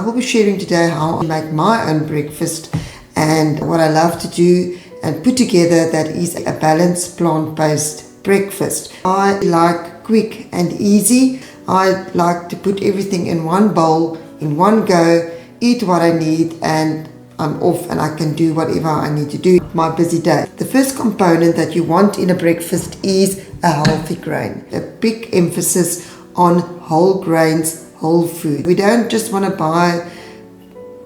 will be sharing today how I make my own breakfast and what I love to do and put together that is a balanced plant-based breakfast. I like quick and easy. I like to put everything in one bowl, in one go, eat what I need, and I'm off and I can do whatever I need to do my busy day. The first component that you want in a breakfast is a healthy grain. A big emphasis on whole grains, whole food. We don't just want to buy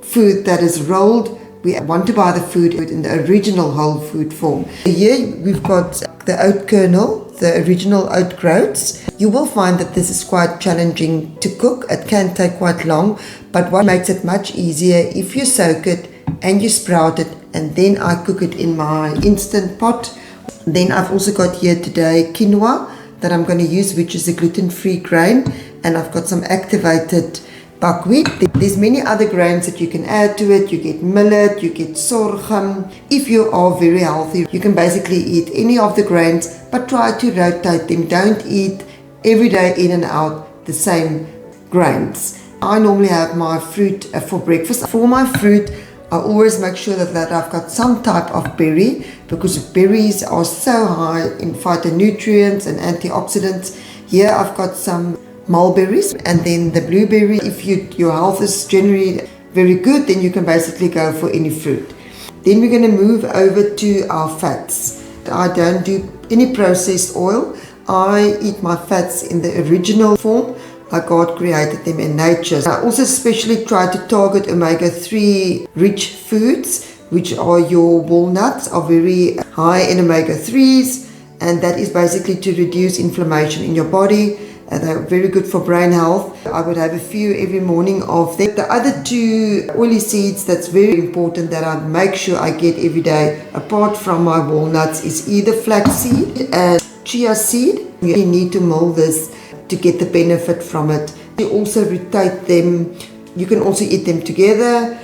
food that is rolled. We want to buy the food in the original whole food form. Here we've got the oat kernel, the original oat groats. You will find that this is quite challenging to cook. It can take quite long, but what makes it much easier if you soak it and you sprout it, and then I cook it in my instant pot. Then I've also got here today quinoa that I'm going to use, which is a gluten-free grain, and I've got some activated buckwheat. There's many other grains that you can add to it. You get millet, you get sorghum. If you are very healthy, you can basically eat any of the grains, but try to rotate them. Don't eat every day in and out the same grains. I normally have my fruit for breakfast. For my fruit, I always make sure that I've got some type of berry, because berries are so high in phytonutrients and antioxidants. Here I've got some mulberries and then the blueberry. If your health is generally very good, then you can basically go for any fruit. Then we're going to move over to our fats. I don't do any processed oil. I eat my fats in the original form, like God created them in nature. I also especially try to target omega-3 rich foods, which are your walnuts, are very high in omega-3s, and that is basically to reduce inflammation in your body. They're very good for brain health. I would have a few every morning of them. The other two oily seeds that's very important that I make sure I get every day, apart from my walnuts, is either flaxseed and chia seed. You need to mull this to get the benefit from it. You also rotate them. You can also eat them together.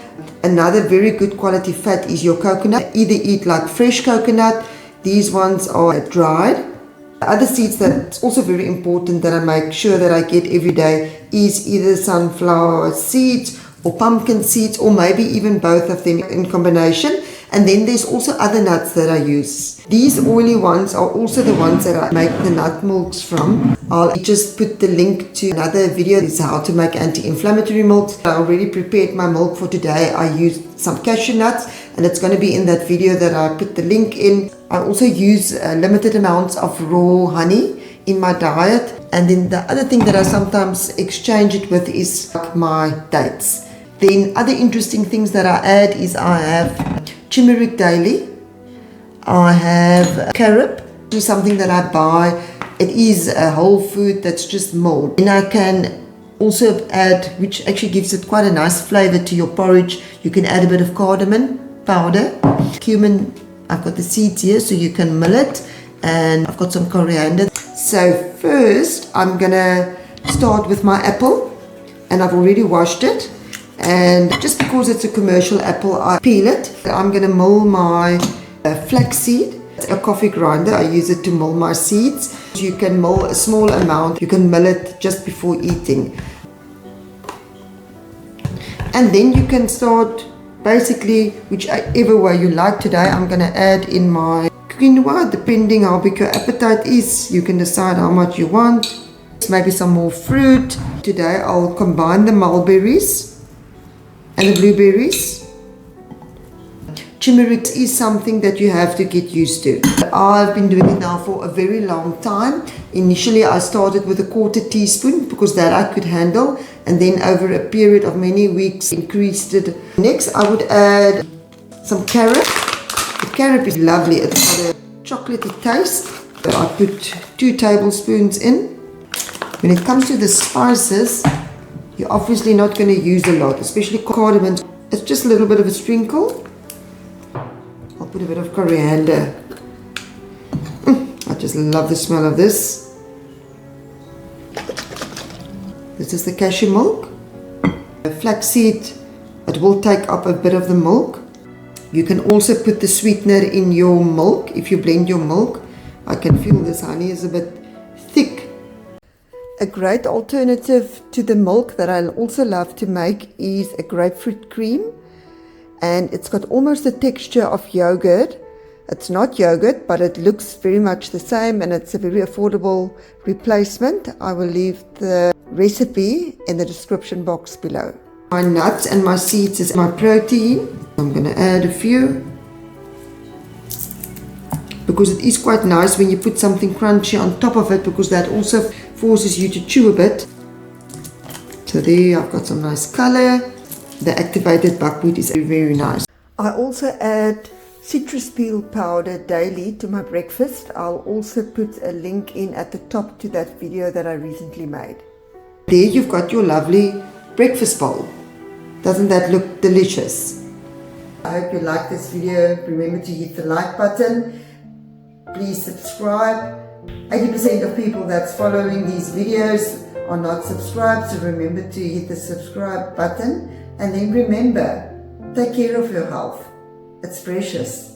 Another very good quality fat is your coconut. Either eat like fresh coconut. These ones are dried. The other seeds that's also very important that I make sure that I get every day is either sunflower seeds or pumpkin seeds, or maybe even both of them in combination. And then there's also other nuts that I use. These oily ones are also the ones that I make the nut milks from. I'll just put the link to another video. It's how to make anti-inflammatory milks. I already prepared my milk for today. I used some cashew nuts, and it's going to be in that video that I put the link in. I also use limited amounts of raw honey in my diet. And then the other thing that I sometimes exchange it with is my dates. Then other interesting things that I add is I have turmeric daily. I have carob, which is something that I buy. It is a whole food that's just mulled. And I can also add, which actually gives it quite a nice flavor to your porridge, you can add a bit of cardamom powder. Cumin, I've got the seeds here so you can mill it, and I've got some coriander. So first I'm gonna start with my apple, and I've already washed it. And just because it's a commercial apple, I peel it. I'm going to mull my flaxseed. It's a coffee grinder. I use it to mull my seeds. You can mull a small amount. You can mill it just before eating. And then you can start basically whichever way you like. Today I'm going to add in my quinoa, depending how big your appetite is. You can decide how much you want. Maybe some more fruit. Today I'll combine the mulberries and the blueberries. Turmeric is something that you have to get used to. I've been doing it now for a very long time. Initially I started with a 1/4 teaspoon because that I could handle, and then over a period of many weeks increased it. Next I would add some carob. The carob is lovely. It's got a chocolatey taste. I put 2 tablespoons in. When it comes to the spices, you're obviously not going to use a lot, especially cardamom. It's just a little bit of a sprinkle. I'll put a bit of coriander. I just love the smell of this. This is the cashew milk. Flaxseed, it will take up a bit of the milk. You can also put the sweetener in your milk if you blend your milk. I can feel this honey is a bit thick. A great alternative to the milk that I also love to make is a grapefruit cream, and it's got almost the texture of yogurt. It's not yogurt, but it looks very much the same, and it's a very affordable replacement. I will leave the recipe in the description box below. My nuts and my seeds is my protein. I'm going to add a few, because it is quite nice when you put something crunchy on top of it, because that also forces you to chew a bit. So there, I've got some nice color. The activated buckwheat is very nice. I also add citrus peel powder daily to my breakfast. I'll also put a link in at the top to that video that I recently made. There you've got your lovely breakfast bowl. Doesn't that look delicious? I hope you like this video. Remember to hit the like button. Please subscribe. 80% of people that's following these videos are not subscribed, so remember to hit the subscribe button. And then remember, take care of your health. It's precious.